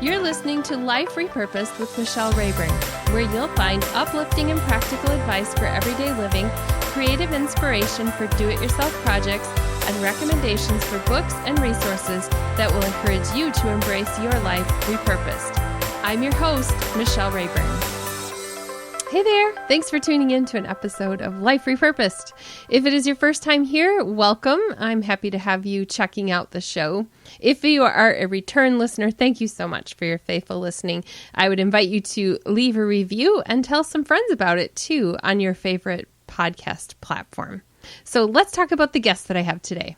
You're listening to Life Repurposed with Michelle Rayburn, where you'll find uplifting and practical advice for everyday living, creative inspiration for do-it-yourself projects, and recommendations for books and resources that will encourage you to embrace your life repurposed. I'm your host, Michelle Rayburn. Hey there! Thanks for tuning in to an episode of Life Repurposed. If it is your first time here, welcome. I'm happy to have you checking out the show. If you are a return listener, thank you so much for your faithful listening. I would invite you to leave a review and tell some friends about it too on your favorite podcast platform. So let's talk about the guest that I have today.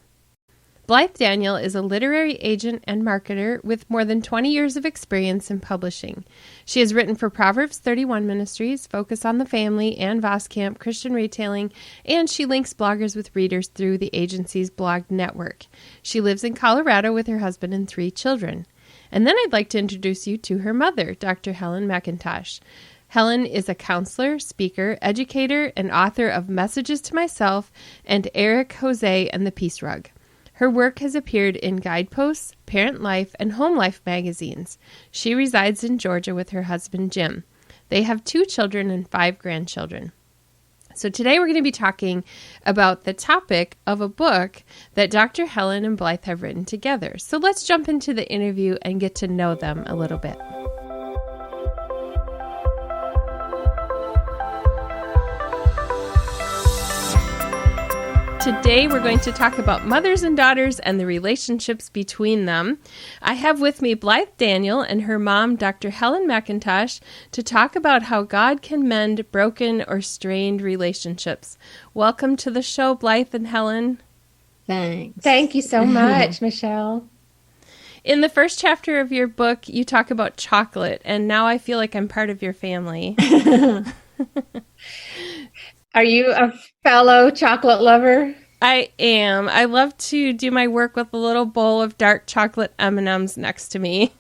Blythe Daniel is a literary agent and marketer with more than 20 years of experience in publishing. She has written for Proverbs 31 Ministries, Focus on the Family, and Voskamp Christian Retailing, and she links bloggers with readers through the agency's blog network. She lives in Colorado with her husband and 3 children. And then I'd like to introduce you to her mother, Dr. Helen McIntosh. Helen is a counselor, speaker, educator, and author of Messages to Myself and Eric, Jose, and the Peace Rug. Her work has appeared in Guideposts, Parent Life, and Home Life magazines. She resides in Georgia with her husband, Jim. They have 2 children and 5 grandchildren. So today we're going to be talking about the topic of a book that Dr. Helen and Blythe have written together. So let's jump into the interview and get to know them a little bit. Today, we're going to talk about mothers and daughters and the relationships between them. I have with me Blythe Daniel and her mom, Dr. Helen McIntosh, to talk about how God can mend broken or strained relationships. Welcome to the show, Blythe and Helen. Thanks. Thank you so much, Michelle. In the first chapter of your book, you talk about chocolate, and now I feel like I'm part of your family. Are you a fellow chocolate lover? I am. I love to do my work with a little bowl of dark chocolate M&Ms next to me.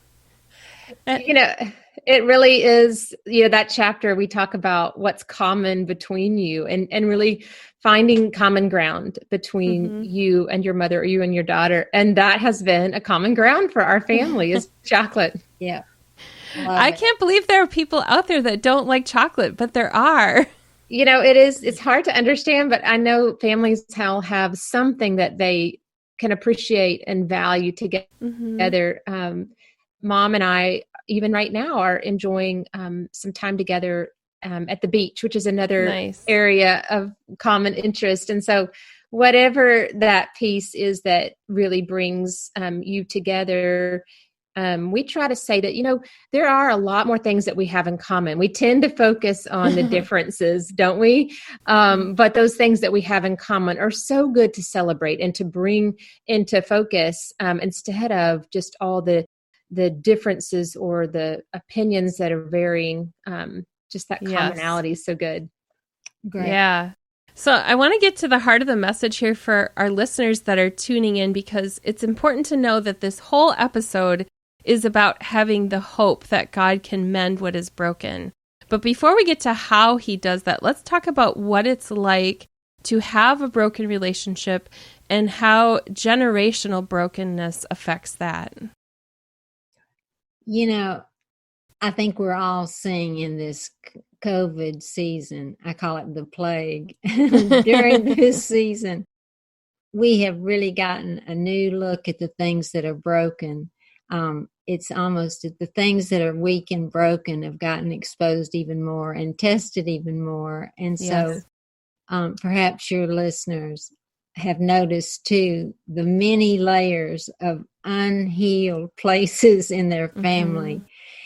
It really is, that chapter we talk about what's common between you and really finding common ground between you and your mother or you and your daughter. And that has been a common ground for our family is chocolate. Yeah. I can't believe there are people out there that don't like chocolate, but there are. It's hard to understand, but I know families have something that they can appreciate and value together. Mom and I, even right now, are enjoying some time together at the beach, which is another area of common interest. And so whatever that piece is that really brings you together, we try to say that, there are a lot more things that we have in common. We tend to focus on the differences, don't we? But those things that we have in common are so good to celebrate and to bring into focus instead of just all the differences or the opinions that are varying. Just that commonality is so good. Great. Yeah. So I want to get to the heart of the message here for our listeners that are tuning in, because it's important to know that this whole episode is about having the hope that God can mend what is broken. But before we get to how he does that, let's talk about what it's like to have a broken relationship and how generational brokenness affects that. I think we're all seeing in this COVID season, I call it the plague, during this season, we have really gotten a new look at the things that are broken. It's almost the things that are weak and broken have gotten exposed even more and tested even more. And so perhaps your listeners have noticed too the many layers of unhealed places in their family.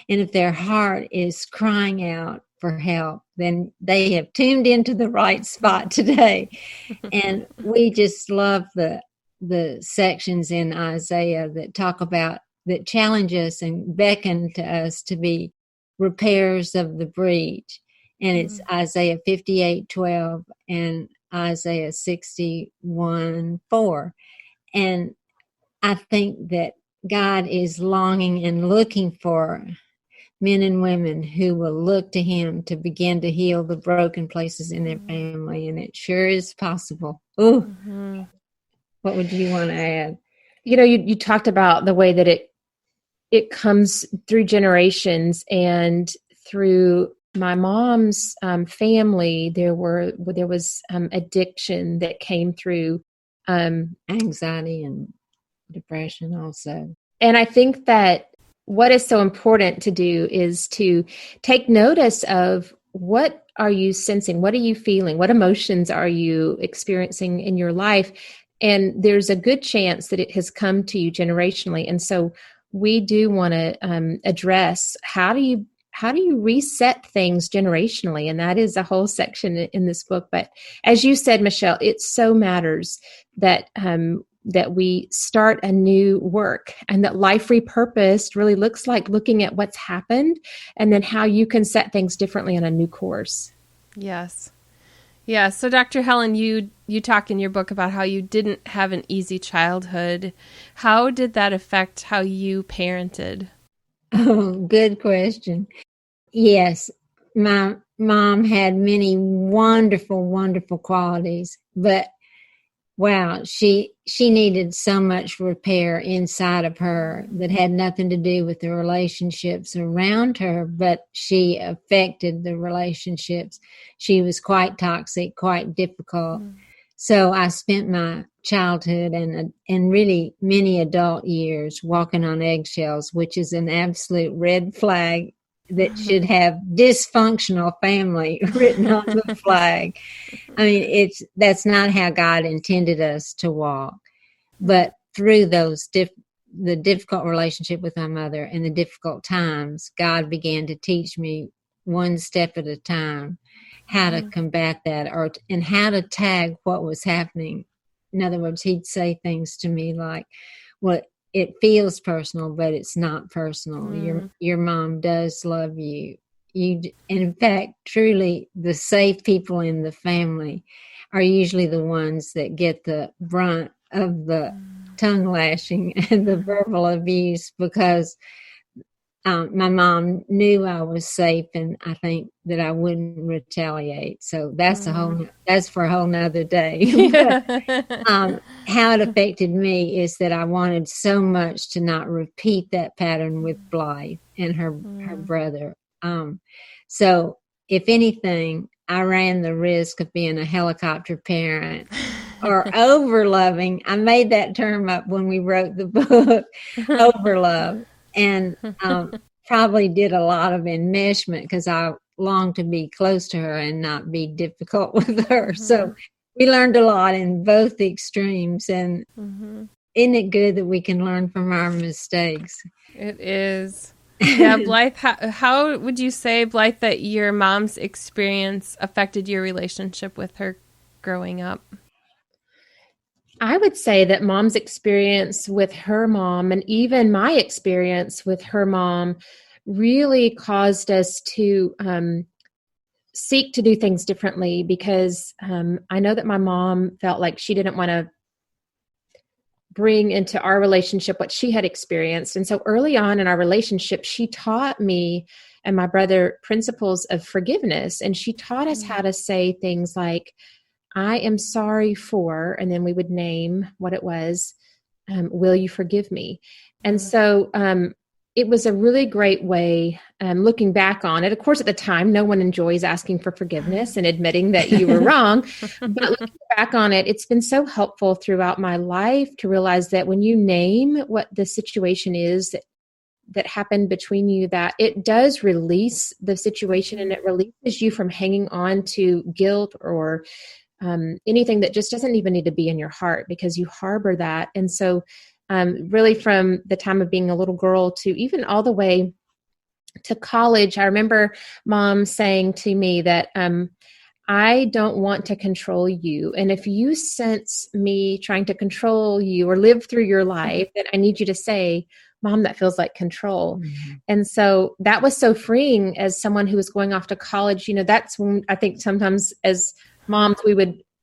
And if their heart is crying out for help, then they have tuned into the right spot today. And we just love the sections in Isaiah that talk about, that challenge us and beckon to us to be repairs of the breach. And it's Isaiah 58:12 and Isaiah 61:4. And I think that God is longing and looking for men and women who will look to him to begin to heal the broken places in their family. And it sure is possible. Ooh, What would you want to add? You talked about the way that it comes through generations, and through my mom's family, there was addiction that came through, anxiety and depression also. and I think that what is so important to do is to take notice of, what are you sensing? What are you feeling? What emotions are you experiencing in your life? And there's a good chance that it has come to you generationally. And so we do want to address, how do you reset things generationally? And that is a whole section in this book. But as you said, Michelle, it so matters that that we start a new work, and that life repurposed really looks like looking at what's happened and then how you can set things differently on a new course. Yes. Yeah. So Dr. Helen, you talk in your book about how you didn't have an easy childhood. How did that affect how you parented? Oh, good question. Yes, my mom had many wonderful, wonderful qualities, but wow, she needed so much repair inside of her that had nothing to do with the relationships around her, but she affected the relationships. She was quite toxic, quite difficult. So I spent my childhood and really many adult years walking on eggshells, which is an absolute red flag that should have dysfunctional family written on the flag. I mean, that's not how God intended us to walk. But through those the difficult relationship with my mother and the difficult times, God began to teach me one step at a time how to combat that, and how to tag what was happening. In other words, he'd say things to me like, well, it feels personal, but it's not personal. Your mom does love you. And in fact, truly, the safe people in the family are usually the ones that get the brunt of the tongue lashing and the verbal abuse, because my mom knew I was safe, and I think that I wouldn't retaliate. So that's that's for a whole nother day. But, how it affected me is that I wanted so much to not repeat that pattern with Blythe and her brother. So if anything, I ran the risk of being a helicopter parent or over loving. I made that term up when we wrote the book, over love. And probably did a lot of enmeshment because I longed to be close to her and not be difficult with her. So we learned a lot in both extremes. And isn't it good that we can learn from our mistakes? It is. Yeah, Blythe, how would you say, Blythe, that your mom's experience affected your relationship with her growing up? I would say that mom's experience with her mom, and even my experience with her mom, really caused us to seek to do things differently, because I know that my mom felt like she didn't want to bring into our relationship what she had experienced. And so early on in our relationship, she taught me and my brother principles of forgiveness. And she taught us how to say things like, I am sorry for, and then we would name what it was. Will you forgive me? And so it was a really great way, looking back on it. Of course, at the time, no one enjoys asking for forgiveness and admitting that you were wrong. But looking back on it, it's been so helpful throughout my life to realize that when you name what the situation is that happened between you, that it does release the situation, and it releases you from hanging on to guilt or anything that just doesn't even need to be in your heart, because you harbor that. And so really from the time of being a little girl to even all the way to college, I remember mom saying to me that I don't want to control you. And if you sense me trying to control you or live through your life, then I need you to say, Mom, that feels like control. And so that was so freeing as someone who was going off to college. You know, that's when I think sometimes as moms,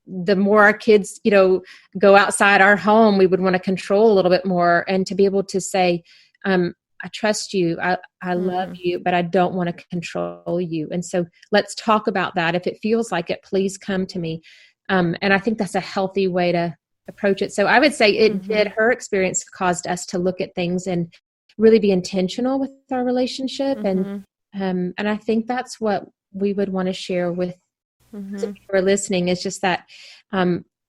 the more our kids, go outside our home, we would want to control a little bit more, and to be able to say, I trust you. I love you, but I don't want to control you. And so let's talk about that. If it feels like it, please come to me. And I think that's a healthy way to approach it. So I would say her experience caused us to look at things in really be intentional with our relationship. And I think that's what we would want to share with people who are listening, is just that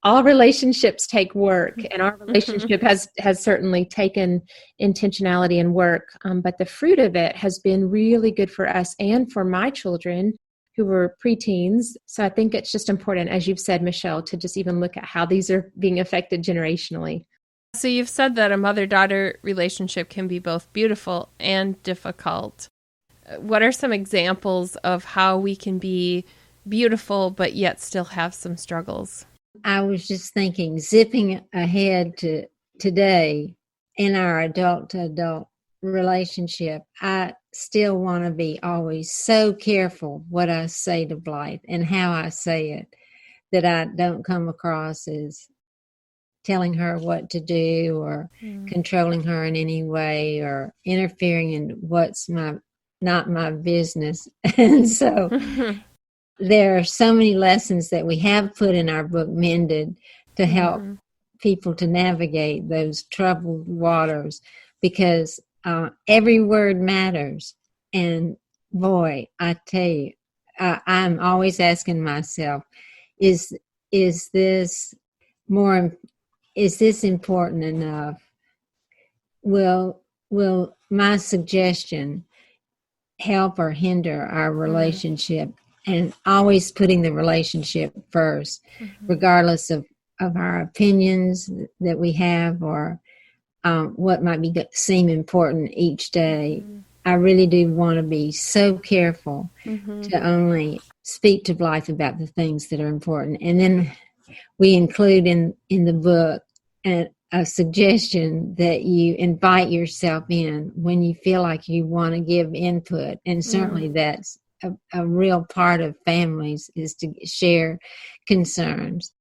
all relationships take work, and our relationship has certainly taken intentionality and work. But the fruit of it has been really good for us and for my children who were preteens. So I think it's just important, as you've said, Michelle, to just even look at how these are being affected generationally. So you've said that a mother-daughter relationship can be both beautiful and difficult. What are some examples of how we can be beautiful but yet still have some struggles? I was just thinking, zipping ahead to today in our adult-to-adult relationship, I still want to be always so careful what I say to Blythe and how I say it, that I don't come across as telling her what to do or controlling her in any way or interfering in what's not my business. And so there are so many lessons that we have put in our book, Mended, to help people to navigate those troubled waters, because every word matters. And boy, I tell you, I'm always asking myself, is this important enough? Will my suggestion help or hinder our relationship? And always putting the relationship first, regardless of our opinions that we have or what might seem important each day. I really do want to be so careful to only speak to Blythe about the things that are important. And then we include in the book a suggestion that you invite yourself in when you feel like you want to give input. And certainly that's a real part of families, is to share concerns.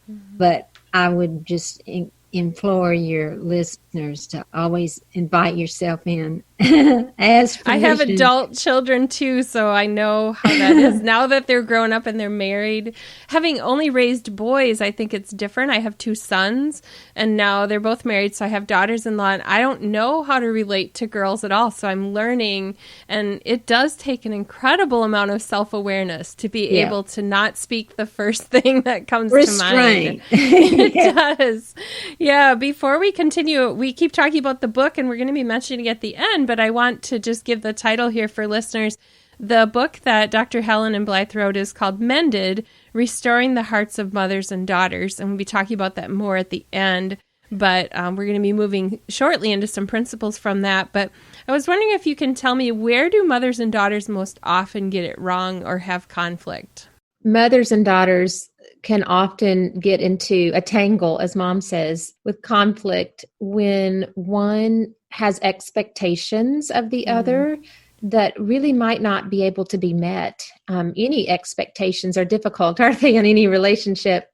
But I would just implore your listeners to always invite yourself in. Ask permission. I have adult children too, so I know how that is. Now that they're grown up and they're married, having only raised boys, I think it's different. I have 2 sons, and now they're both married, so I have daughters-in-law, and I don't know how to relate to girls at all, so I'm learning, and it does take an incredible amount of self-awareness to be able to not speak the first thing that comes to mind. It does. Yeah, before we continue, we keep talking about the book, and we're going to be mentioning it at the end, but I want to just give the title here for listeners. The book that Dr. Helen and Blythe wrote is called Mended, Restoring the Hearts of Mothers and Daughters, and we'll be talking about that more at the end, but we're going to be moving shortly into some principles from that. But I was wondering if you can tell me, where do mothers and daughters most often get it wrong or have conflict? Mothers and daughters can often get into a tangle, as Mom says, with conflict when one has expectations of the other that really might not be able to be met. Any expectations are difficult, aren't they, in any relationship?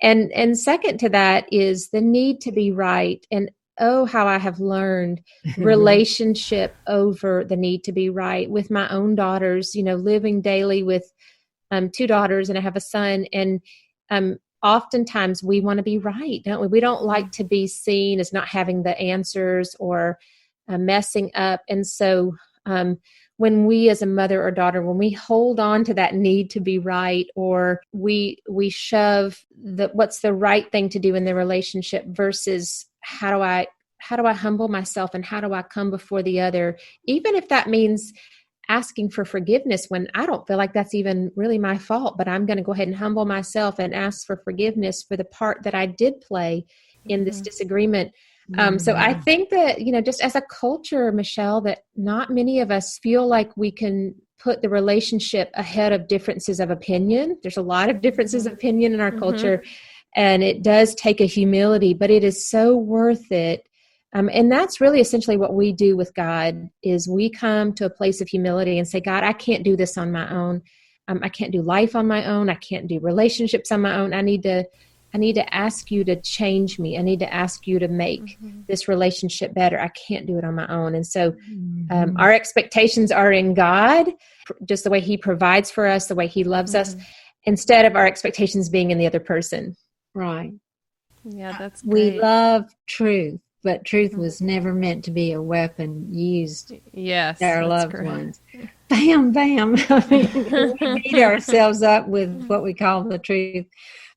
And second to that is the need to be right. And oh, how I have learned relationship over the need to be right with my own daughters, living daily with 2 daughters, and I have a son. And oftentimes we want to be right, don't we? We don't like to be seen as not having the answers or messing up. And so when we as a mother or daughter, when we hold on to that need to be right, or we shove what's the right thing to do in the relationship versus how do I humble myself and how do I come before the other, even if that means asking for forgiveness when I don't feel like that's even really my fault, but I'm going to go ahead and humble myself and ask for forgiveness for the part that I did play in this disagreement. So I think that, just as a culture, Michelle, that not many of us feel like we can put the relationship ahead of differences of opinion. There's a lot of differences of opinion in our culture, and it does take a humility, but it is so worth it. And that's really essentially what we do with God, is we come to a place of humility and say, God, I can't do this on my own. I can't do life on my own. I can't do relationships on my own. I need to ask you to change me. I need to ask you to make this relationship better. I can't do it on my own. And so our expectations are in God, just the way he provides for us, the way he loves us, instead of our expectations being in the other person. Right. Yeah, that's great. We love truth. but truth was never meant to be a weapon used Yes, to our that's loved correct. ones. Bam, bam. I mean, we beat ourselves up with what we call the truth,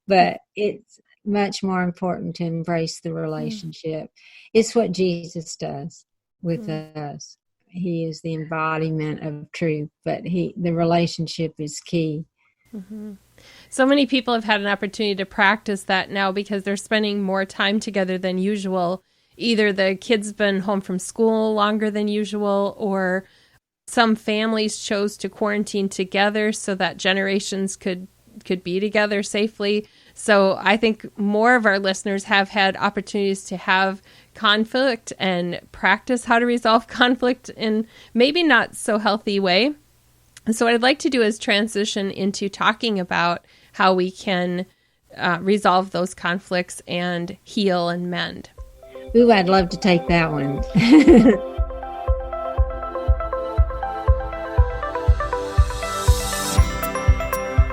but it's much more important to embrace the relationship. It's what Jesus does with us. He is the embodiment of truth, but the relationship is key. So many people have had an opportunity to practice that now because they're spending more time together than usual. Either the kids been home from school longer than usual, or some families chose to quarantine together so that generations could be together safely. So I think more of our listeners have had opportunities to have conflict and practice how to resolve conflict in maybe not so healthy way. So what I'd like to do is transition into talking about how we can resolve those conflicts and heal and mend. Ooh, I'd love to take that one.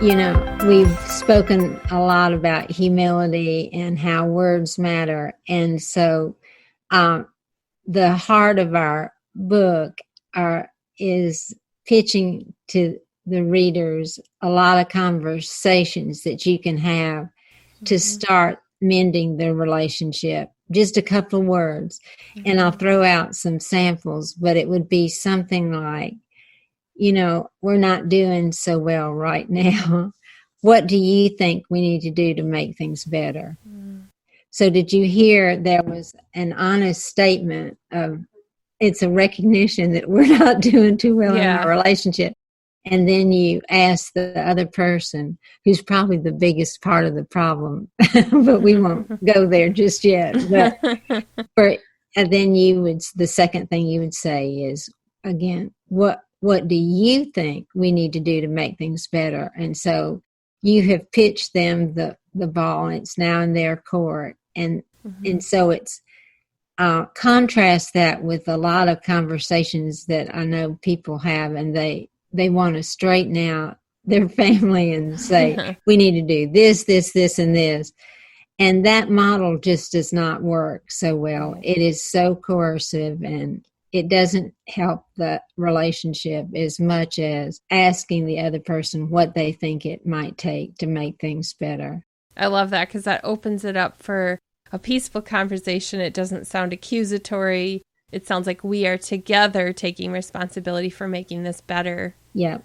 You know, we've spoken a lot about humility and how words matter. And so the heart of our book is pitching to the readers a lot of conversations that you can have to start mending the relationship. Just a couple of words. And I'll throw out some samples, but it would be something like, you know, we're not doing so well right now. What do you think we need to do to make things better? So did you hear there was an honest statement of it's a recognition that we're not doing too well in our relationship. And then you ask the other person, who's probably the biggest part of the problem, but we won't go there just yet. But and then the second thing you would say is, again, what do you think we need to do to make things better? And so you have pitched them the ball, and it's now in their court. And so it's contrast that with a lot of conversations that I know people have, and they want to straighten out their family and say, we need to do this, this, this, and this. And that model just does not work so well. It is so coercive, and it doesn't help the relationship as much as asking the other person what they think it might take to make things better. I love that, because that opens it up for a peaceful conversation. It doesn't sound accusatory. It sounds like we are together taking responsibility for making this better. Yeah.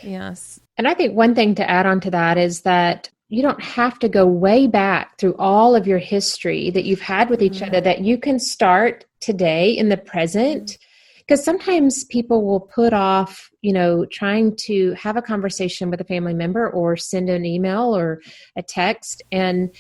Yes. And I think one thing to add on to that is that you don't have to go way back through all of your history that you've had with each other, that you can start today in the present. Because sometimes people will put off, trying to have a conversation with a family member or send an email or a text, and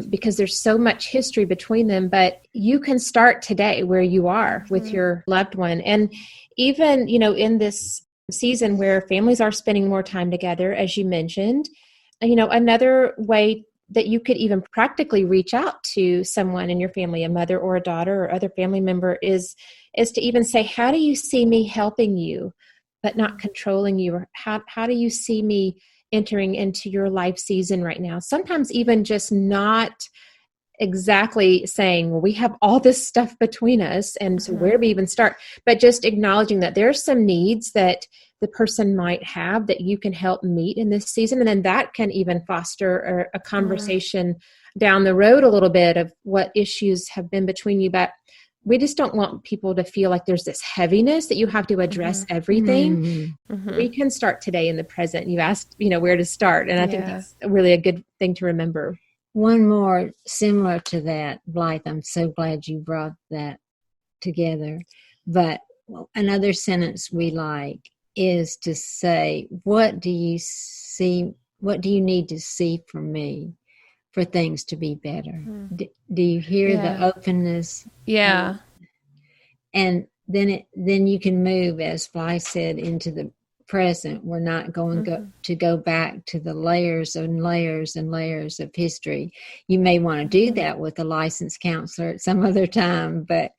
because there's so much history between them. But you can start today where you are with your loved one. And even, in this season where families are spending more time together, as you mentioned, another way that you could even practically reach out to someone in your family, a mother or a daughter or other family member, is to even say, how do you see me helping you, but not controlling you? Or how do you see me entering into your life season right now? Sometimes even just not exactly saying, well, we have all this stuff between us, and so where do we even start? But just acknowledging that there's some needs that the person might have that you can help meet in this season. And then that can even foster a conversation down the road a little bit of what issues have been between you. But we just don't want people to feel like there's this heaviness that you have to address everything. We can start today in the present. You asked, where to start. And I think that's really a good thing to remember. One more similar to that, Blythe, I'm so glad you brought that together. But another sentence we like is to say, what do you need to see from me for things to be better? Do you hear the openness? Yeah. And then you can move, as Blythe said, into the present. We're not going to go back to the layers and layers and layers of history. You may want to do that with a licensed counselor at some other time, but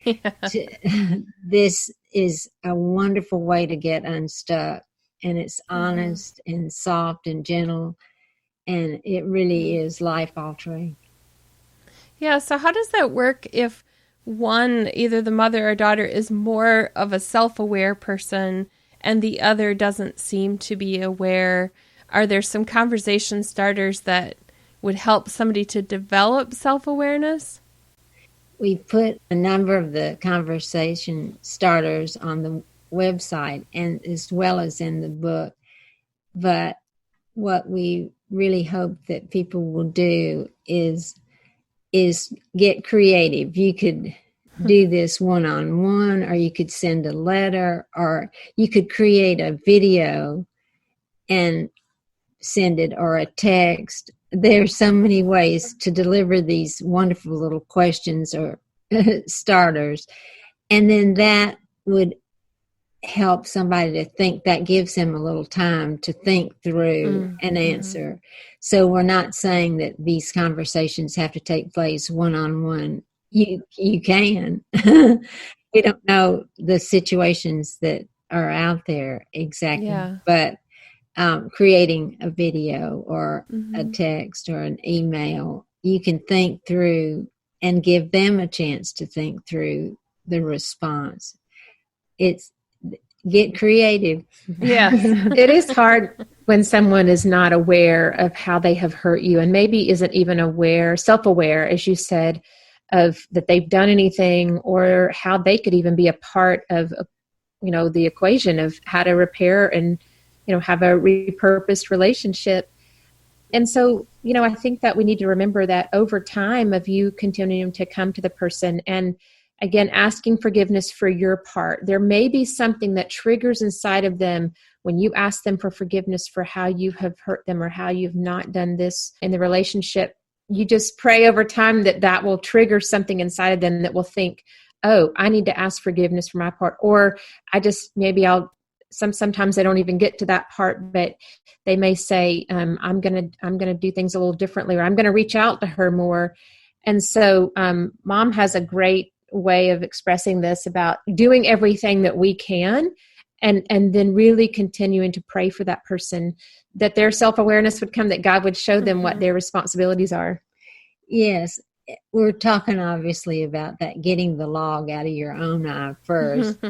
this is a wonderful way to get unstuck, and it's honest and soft and gentle, and it really is life altering. Yeah. So how does that work if one, either the mother or daughter, is more of a self-aware person and the other doesn't seem to be aware, are there some conversation starters that would help somebody to develop self-awareness? We put a number of the conversation starters on the website and as well as in the book. But what we really hope that people will do is get creative. You could do this one-on-one, or you could send a letter, or you could create a video and send it, or a text. There's so many ways to deliver these wonderful little questions or starters. And then that would help somebody to think. That gives them a little time to think through an answer. So we're not saying that these conversations have to take place one-on-one. You can. We don't know the situations that are out there exactly, but creating a video or a text or an email, you can think through and give them a chance to think through the response. It's get creative. Yes. It is hard when someone is not aware of how they have hurt you and maybe isn't even self-aware, as you said, of that they've done anything or how they could even be a part of, the equation of how to repair and, have a repurposed relationship. And so, I think that we need to remember that over time of you continuing to come to the person and again, asking forgiveness for your part. There may be something that triggers inside of them when you ask them for forgiveness for how you have hurt them or how you've not done this in the relationship. You just pray over time that will trigger something inside of them that will think, oh, I need to ask forgiveness for my part. Or sometimes they don't even get to that part, but they may say, I'm going to do things a little differently, or I'm going to reach out to her more. And so Mom has a great way of expressing this about doing everything that we can and then really continuing to pray for that person, that their self-awareness would come, that God would show them what their responsibilities are. Yes. We're talking obviously about that, getting the log out of your own eye first,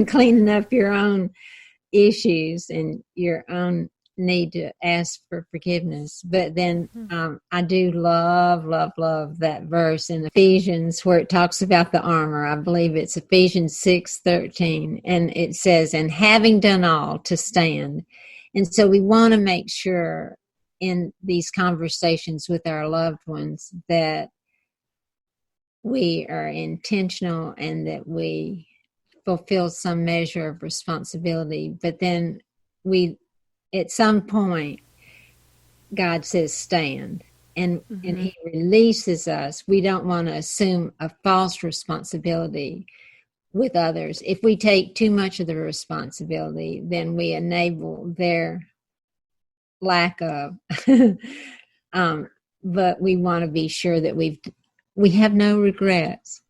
cleaning up your own issues and your own need to ask for forgiveness. But then I do love that verse in Ephesians where it talks about the armor. I believe it's Ephesians 6:13, and it says, and having done all to stand. And so we want to make sure in these conversations with our loved ones that we are intentional and that we fulfill some measure of responsibility. But then at some point, God says stand, and He releases us. We don't want to assume a false responsibility with others. If we take too much of the responsibility, then we enable their lack of. But we want to be sure that we have no regrets.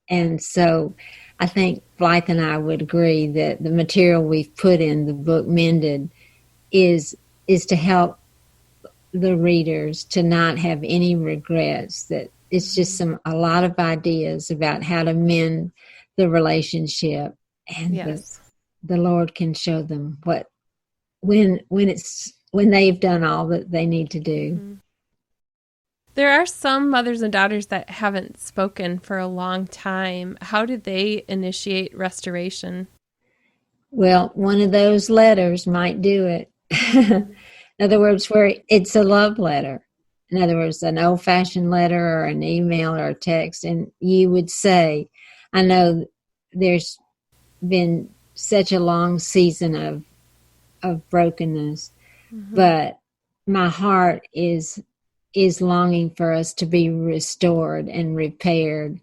And so I think Blythe and I would agree that the material we've put in the book Mended is to help the readers to not have any regrets, that it's just a lot of ideas about how to mend the relationship, and the Lord can show them when they've done all that they need to do. There are some mothers and daughters that haven't spoken for a long time. How do they initiate restoration? Well, one of those letters might do it. In other words, where it's a love letter. In other words, an old-fashioned letter or an email or a text. And you would say, I know there's been such a long season of brokenness, but my heart is longing for us to be restored and repaired.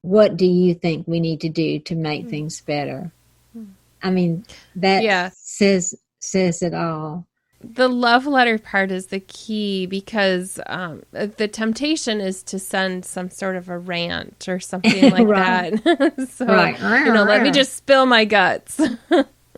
What do you think we need to do to make things better? I mean, that says it all. The love letter part is the key, because the temptation is to send some sort of a rant or something like that. So, let me just spill my guts.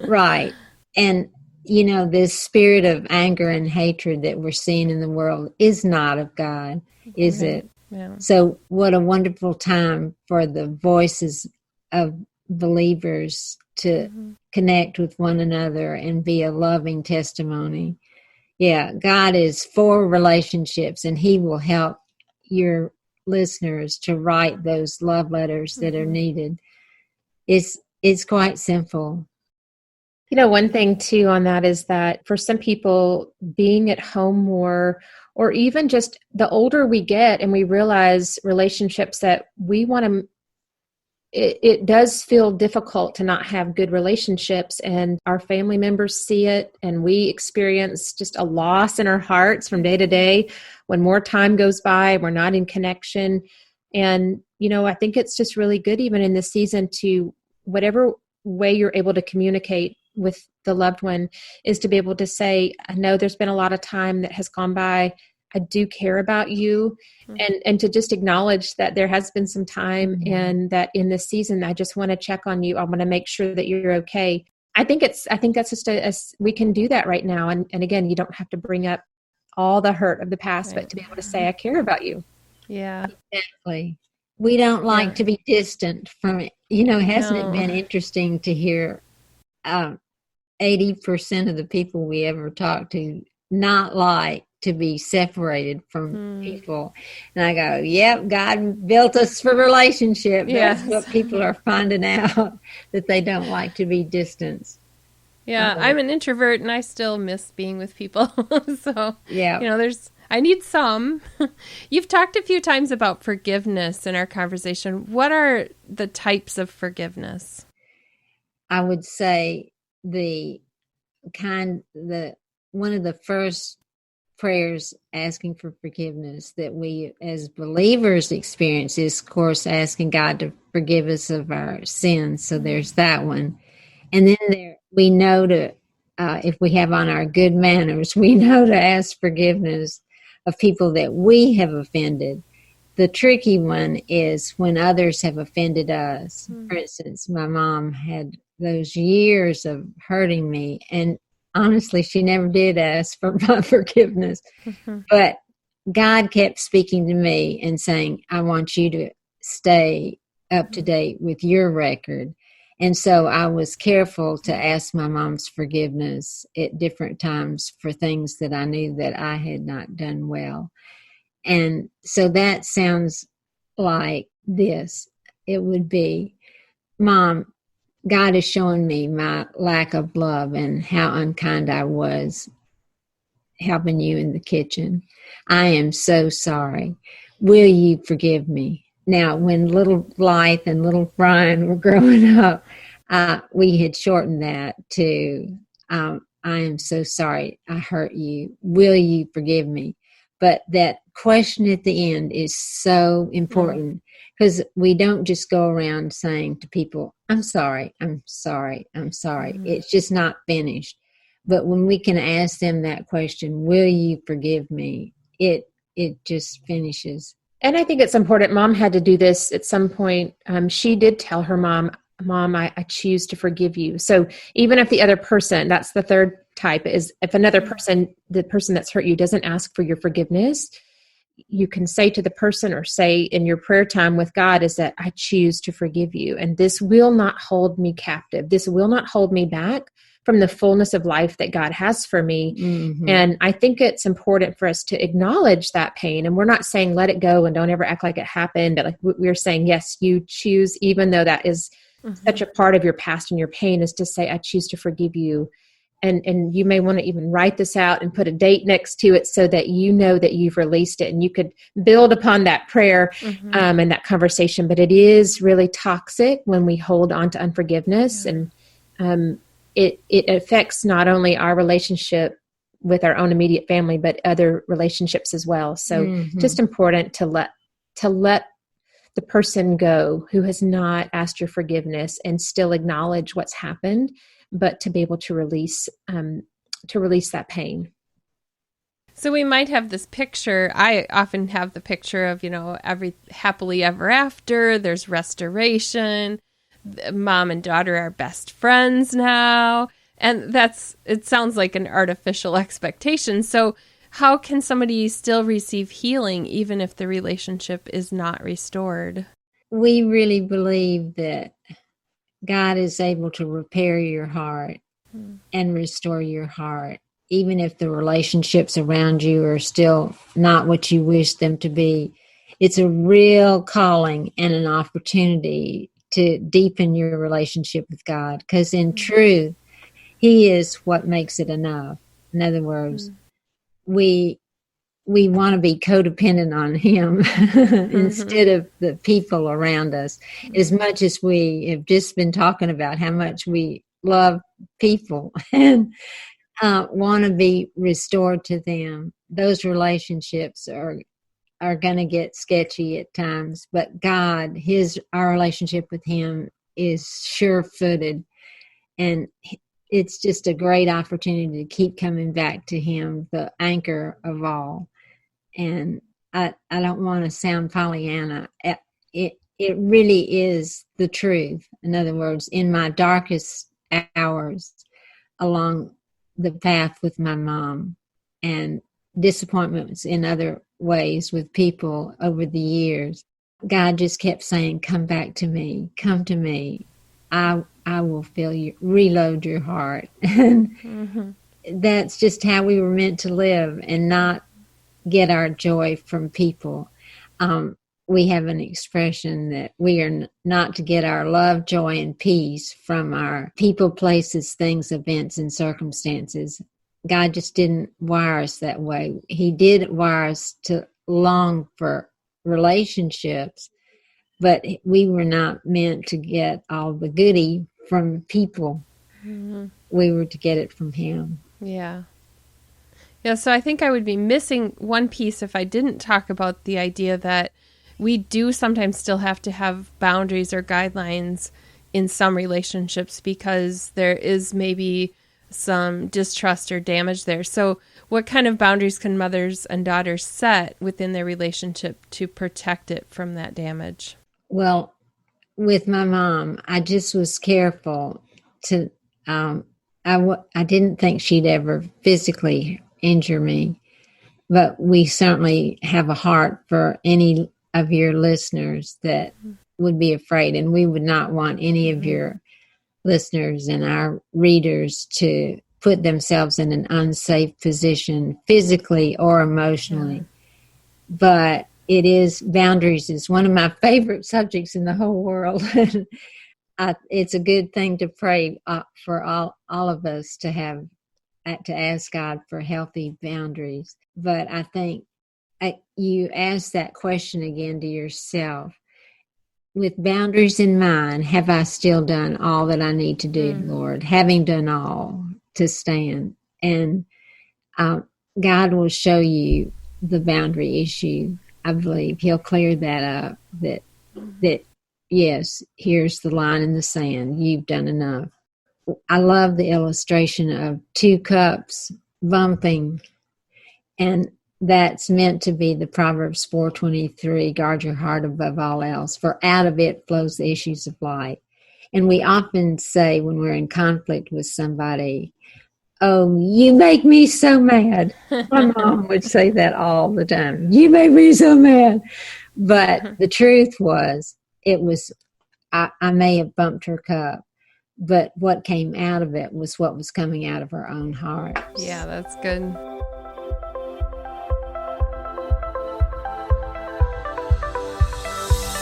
Right. And, this spirit of anger and hatred that we're seeing in the world is not of God, is it? Yeah. So what a wonderful time for the voices of believers to connect with one another and be a loving testimony. Yeah, God is for relationships, and He will help your listeners to write those love letters that are needed. It's quite simple. One thing too on that is that for some people, being at home more, or even just the older we get and we realize relationships that we want to, it does feel difficult to not have good relationships, and our family members see it, and we experience just a loss in our hearts from day to day when more time goes by, we're not in connection. And, I think it's just really good even in this season to, whatever way you're able to communicate with the loved one, is to be able to say, I know there's been a lot of time that has gone by. I do care about you. And to just acknowledge that there has been some time and that in this season, I just want to check on you. I want to make sure that you're okay. I think that's just we can do that right now. And again, you don't have to bring up all the hurt of the past, but to be able to say, I care about you. Yeah. Exactly. We don't like to be distant from it. Hasn't it been interesting to hear 80% of the people we ever talk to not like to be separated from people? And I go, yep, God built us for relationship. That's what people are finding out, that they don't like to be distanced. Yeah, I'm an introvert and I still miss being with people. So, yeah, I need some. You've talked a few times about forgiveness in our conversation. What are the types of forgiveness? I would say one of the first prayers asking for forgiveness that we as believers experience is, of course, asking God to forgive us of our sins. So there's that one. And then we know to, if we have on our good manners, we know to ask forgiveness of people that we have offended. The tricky one is when others have offended us. For instance, my mom had those years of hurting me, and honestly, she never did ask for my forgiveness. But God kept speaking to me and saying, I want you to stay up to date with your record. And so I was careful to ask my mom's forgiveness at different times for things that I knew that I had not done well. And so that sounds like this. It would be, Mom, God is showing me my lack of love and how unkind I was helping you in the kitchen. I am so sorry. Will you forgive me? Now, when little Blythe and little Brian were growing up, we had shortened that to, I am so sorry I hurt you. Will you forgive me? But that question at the end is so important, because we don't just go around saying to people, I'm sorry, I'm sorry, I'm sorry. It's just not finished. But when we can ask them that question, will you forgive me? It just finishes. And I think it's important. Mom had to do this at some point. She did tell her mom, I choose to forgive you. So even if the other person, that's the third type, is if another person, the person that's hurt you, doesn't ask for your forgiveness, you can say to the person, or say in your prayer time with God, is that I choose to forgive you. And this will not hold me captive. This will not hold me back from the fullness of life that God has for me. And I think it's important for us to acknowledge that pain. And we're not saying let it go and don't ever act like it happened. But like we're saying, yes, you choose, even though that is such a part of your past and your pain, is to say, I choose to forgive you. And you may want to even write this out and put a date next to it so that you know that you've released it, and you could build upon that prayer and that conversation. But it is really toxic when we hold on to unforgiveness, and it affects not only our relationship with our own immediate family, but other relationships as well. So just important to let the person go who has not asked your forgiveness, and still acknowledge what's happened, but to be able to release that pain. So we might have this picture. I often have the picture of, every happily ever after. There's restoration. Mom and daughter are best friends now. And it sounds like an artificial expectation. So how can somebody still receive healing even if the relationship is not restored? We really believe that God is able to repair your heart and restore your heart, even if the relationships around you are still not what you wish them to be. It's a real calling and an opportunity to deepen your relationship with God, because in truth, He is what makes it enough. In other words, we want to be codependent on Him instead of the people around us. As much as we have just been talking about how much we love people and want to be restored to them, those relationships are going to get sketchy at times. But God, our relationship with Him is sure-footed, and it's just a great opportunity to keep coming back to Him, the anchor of all. And I don't want to sound Pollyanna. It really is the truth. In other words, in my darkest hours along the path with my mom and disappointments in other ways with people over the years, God just kept saying, come back to me, come to me. I will fill you, reload your heart. And that's just how we were meant to live, and not get our joy from people. We have an expression that we are not to get our love, joy, and peace from our people, places, things, events, and circumstances. God just didn't wire us that way. He did wire us to long for relationships, but we were not meant to get all the goodie from people. We were to get it from Him. Yeah. Yeah, so I think I would be missing one piece if I didn't talk about the idea that we do sometimes still have to have boundaries or guidelines in some relationships because there is maybe some distrust or damage there. So what kind of boundaries can mothers and daughters set within their relationship to protect it from that damage? Well, with my mom, I just was careful to, I didn't think she'd ever physically injure me, but we certainly have a heart for any of your listeners that would be afraid, and we would not want any of your listeners and our readers to put themselves in an unsafe position physically or emotionally. But boundaries is one of my favorite subjects in the whole world. It's a good thing to pray for all of us to ask God for healthy boundaries. But I think you ask that question again to yourself. With boundaries in mind, have I still done all that I need to do, Lord? Having done all to stand. And God will show you the boundary issue. I believe He'll clear that up, that yes, here's the line in the sand. You've done enough. I love the illustration of 2 cups bumping, and that's meant to be the Proverbs 4:23, guard your heart above all else, for out of it flows the issues of life. And we often say when we're in conflict with somebody, oh, you make me so mad. My mom would say that all the time. You make me so mad. But the truth was, I may have bumped her cup, but what came out of it was what was coming out of her own heart. Yeah, that's good.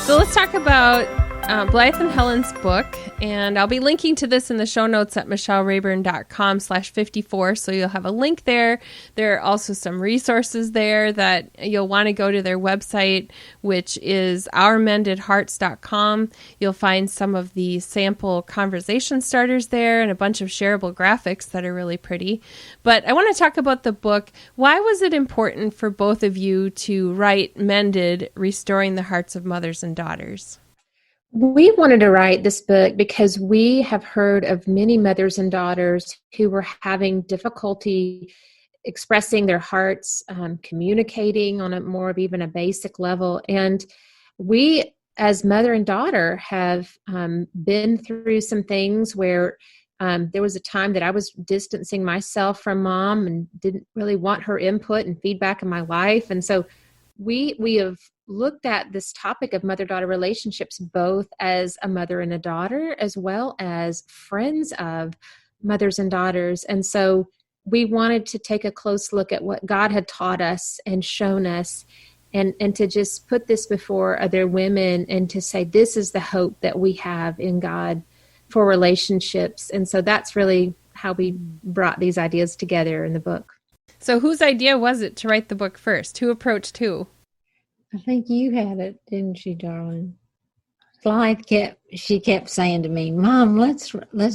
So let's talk about Blythe and Helen's book, and I'll be linking to this in the show notes at michellerayburn.com/54, so you'll have a link there. There are also some resources there that you'll want to go to their website, which is ourmendedhearts.com. You'll find some of the sample conversation starters there and a bunch of shareable graphics that are really pretty. But I want to talk about the book. Why was it important for both of you to write Mended, Restoring the Hearts of Mothers and Daughters? We wanted to write this book because we have heard of many mothers and daughters who were having difficulty expressing their hearts, communicating on a more of even a basic level. And we, as mother and daughter, have been through some things where There was a time that I was distancing myself from mom and didn't really want her input and feedback in my life. And so we have looked at this topic of mother-daughter relationships both as a mother and a daughter, as well as friends of mothers and daughters. And so we wanted to take a close look at what God had taught us and shown us, and to just put this before other women and to say, this is the hope that we have in God for relationships. And so that's really how we brought these ideas together in the book. So whose idea was it to write the book first? Who approached who? I think you had it, didn't you, darling? Blythe kept saying to me, Mom, let's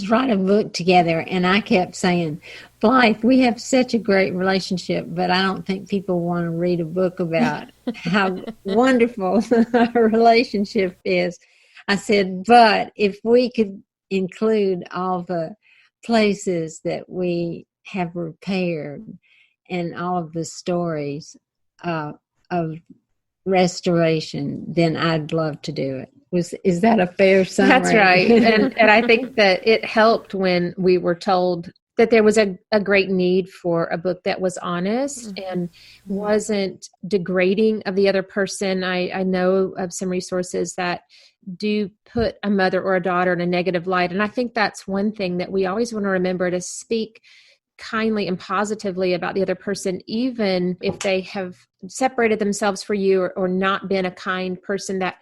write a book together. And I kept saying, Blythe, we have such a great relationship, but I don't think people want to read a book about how wonderful our relationship is. I said, but if we could include all the places that we have repaired and all of the stories of restoration, then I'd love to do it. Is that a fair summary? That's right. And I think that it helped when we were told that there was a great need for a book that was honest and wasn't degrading of the other person. I know of some resources that do put a mother or a daughter in a negative light. And I think that's one thing that we always want to remember, to speak kindly and positively about the other person, even if they have separated themselves for you or not been a kind person. That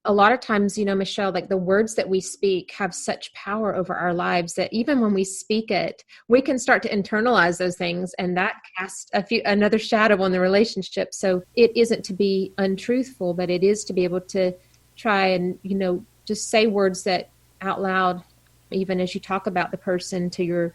a lot of times, Michelle, like the words that we speak have such power over our lives that even when we speak it, we can start to internalize those things, and that casts another shadow on the relationship. So it isn't to be untruthful, but it is to be able to try and, just say words that out loud, even as you talk about the person to your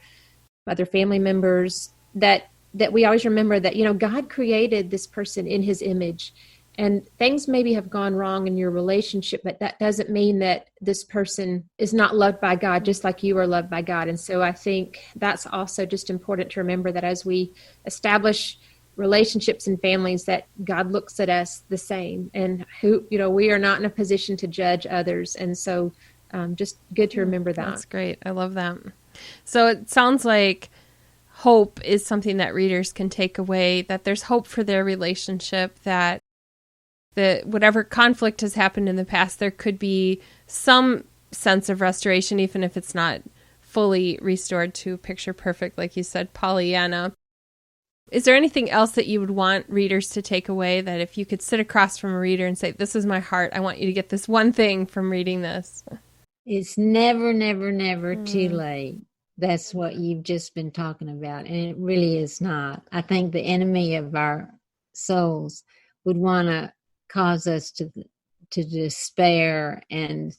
other family members, that we always remember that, God created this person in his image, and things maybe have gone wrong in your relationship, but that doesn't mean that this person is not loved by God, just like you are loved by God. And so I think that's also just important to remember, that as we establish relationships and families, that God looks at us the same, and we are not in a position to judge others. And so just good to remember that. That's great. I love that. So it sounds like hope is something that readers can take away, that there's hope for their relationship, that whatever conflict has happened in the past, there could be some sense of restoration, even if it's not fully restored to picture perfect, like you said, Pollyanna. Is there anything else that you would want readers to take away, that if you could sit across from a reader and say, this is my heart, I want you to get this one thing from reading this? It's never, never, never too late. That's what you've just been talking about. And it really is not. I think the enemy of our souls would want to cause us to despair and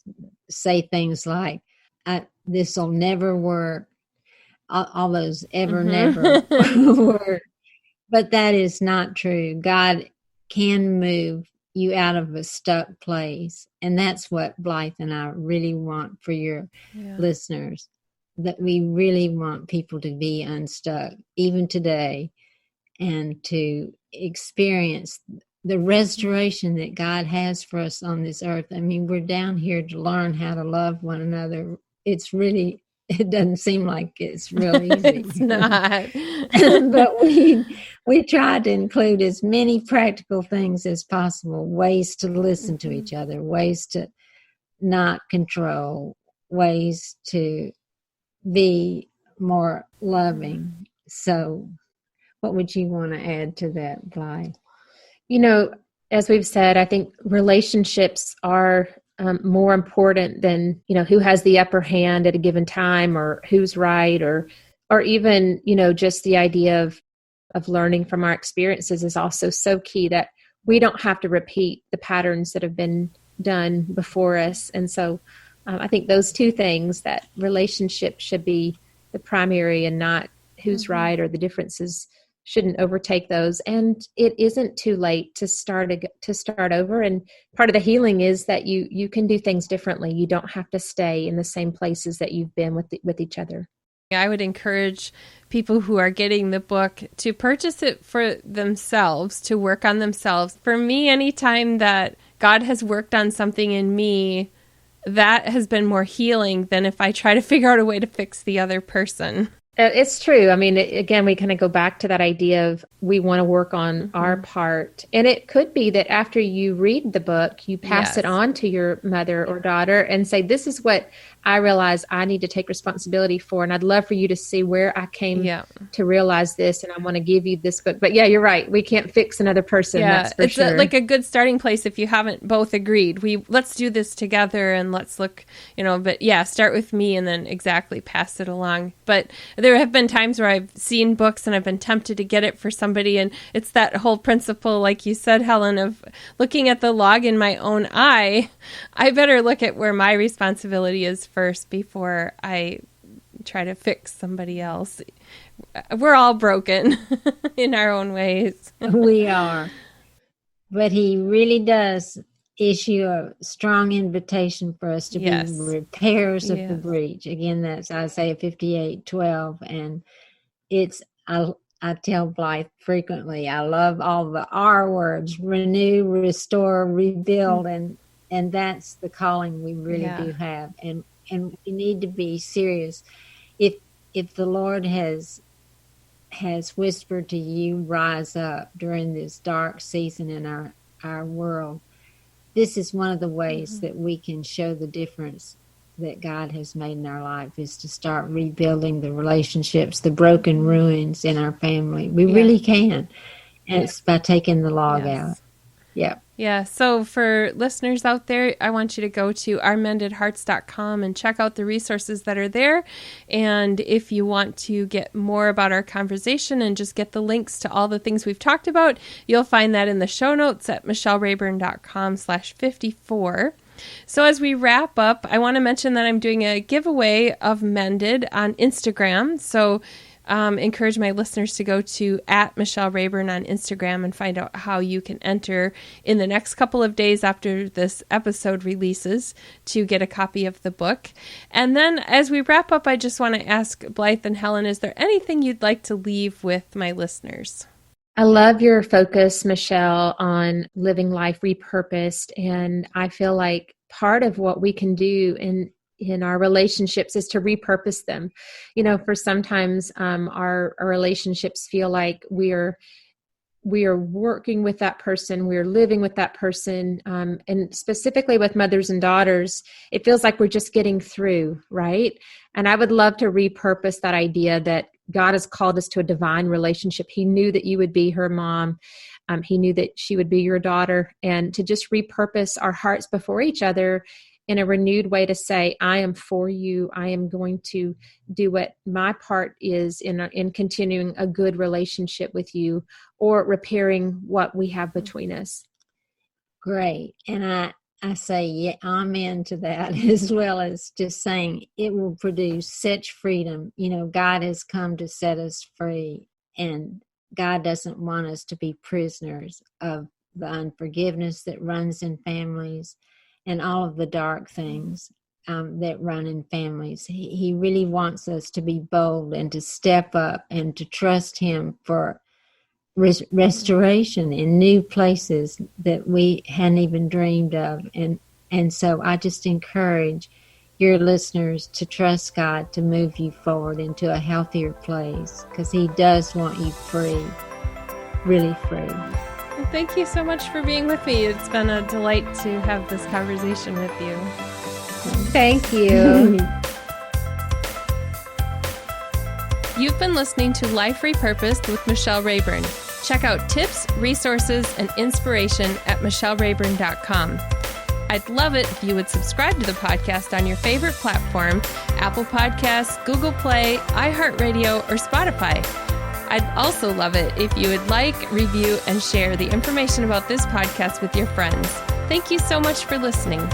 say things like, this will never work. All those ever, never work. But that is not true. God can move you out of a stuck place. And that's what Blythe and I really want for your listeners, that we really want people to be unstuck, even today, and to experience the restoration that God has for us on this earth. I mean, we're down here to learn how to love one another. It doesn't seem like it's real easy. It's not. But we try to include as many practical things as possible, ways to listen to each other, ways to not control, ways to be more loving. So what would you want to add to that, Blythe? As we've said, I think relationships are more important than, who has the upper hand at a given time, or who's right, or even, just the idea of learning from our experiences is also so key, that we don't have to repeat the patterns that have been done before us. And so I think those two things, that relationship should be the primary and not who's right, or the differences shouldn't overtake those. And it isn't too late to start over. And part of the healing is that you can do things differently. You don't have to stay in the same places that you've been with each other. I would encourage people who are getting the book to purchase it for themselves, to work on themselves. For me, anytime that God has worked on something in me, that has been more healing than if I try to figure out a way to fix the other person. It's true. I mean, again, we kind of go back to that idea of we want to work on our part. And it could be that after you read the book, you pass it on to your mother or daughter and say, this is what I realize I need to take responsibility for. And I'd love for you to see where I came to realize this. And I want to give you this book. But yeah, you're right. We can't fix another person. Yeah, that's for sure. It's like a good starting place if you haven't both agreed. Let's do this together and let's look, but yeah, start with me and then exactly pass it along. But there have been times where I've seen books and I've been tempted to get it for somebody. And it's that whole principle, like you said, Helen, of looking at the log in my own eye. I better look at where my responsibility is first before I try to fix somebody else. We're all broken in our own ways. We are. But he really does issue a strong invitation for us to be repairers of the breach. Again, that's Isaiah 58:12. And I tell Blythe frequently, I love all the R words: renew, restore, rebuild, and that's the calling we really do have. And we need to be serious. If the Lord has whispered to you, rise up during this dark season in our world, this is one of the ways that we can show the difference that God has made in our life, is to start rebuilding the relationships, the broken ruins in our family. We really can. And it's by taking the log out. Yeah. Yeah. So for listeners out there, I want you to go to ourmendedhearts.com and check out the resources that are there. And if you want to get more about our conversation and just get the links to all the things we've talked about, you'll find that in the show notes at michellerayburn.com/54. So as we wrap up, I want to mention that I'm doing a giveaway of Mended on Instagram. So encourage my listeners to go to @MichelleRayburn on Instagram and find out how you can enter in the next couple of days after this episode releases to get a copy of the book. And then as we wrap up, I just want to ask Blythe and Helen, is there anything you'd like to leave with my listeners? I love your focus, Michelle, on living life repurposed. And I feel like part of what we can do in our relationships is to repurpose them. For sometimes our relationships feel like we are working with that person, we're living with that person, and specifically with mothers and daughters, it feels like we're just getting through, right? And I would love to repurpose that idea that God has called us to a divine relationship. He knew that you would be her mom. He knew that she would be your daughter, and to just repurpose our hearts before each other in a renewed way to say, I am for you. I am going to do what my part is in continuing a good relationship with you, or repairing what we have between us. Great. And I say amen to that, as well as just saying it will produce such freedom. God has come to set us free, and God doesn't want us to be prisoners of the unforgiveness that runs in families and all of the dark things that run in families. He really wants us to be bold and to step up and to trust Him for restoration in new places that we hadn't even dreamed of. And so I just encourage your listeners to trust God to move you forward into a healthier place, because He does want you free, really free. Well, thank you so much for being with me. It's been a delight to have this conversation with you. Thank you. You've been listening to Life Repurposed with Michelle Rayburn. Check out tips, resources, and inspiration at michellerayburn.com. I'd love it if you would subscribe to the podcast on your favorite platform: Apple Podcasts, Google Play, iHeartRadio, or Spotify. I'd also love it if you would like, review, and share the information about this podcast with your friends. Thank you so much for listening.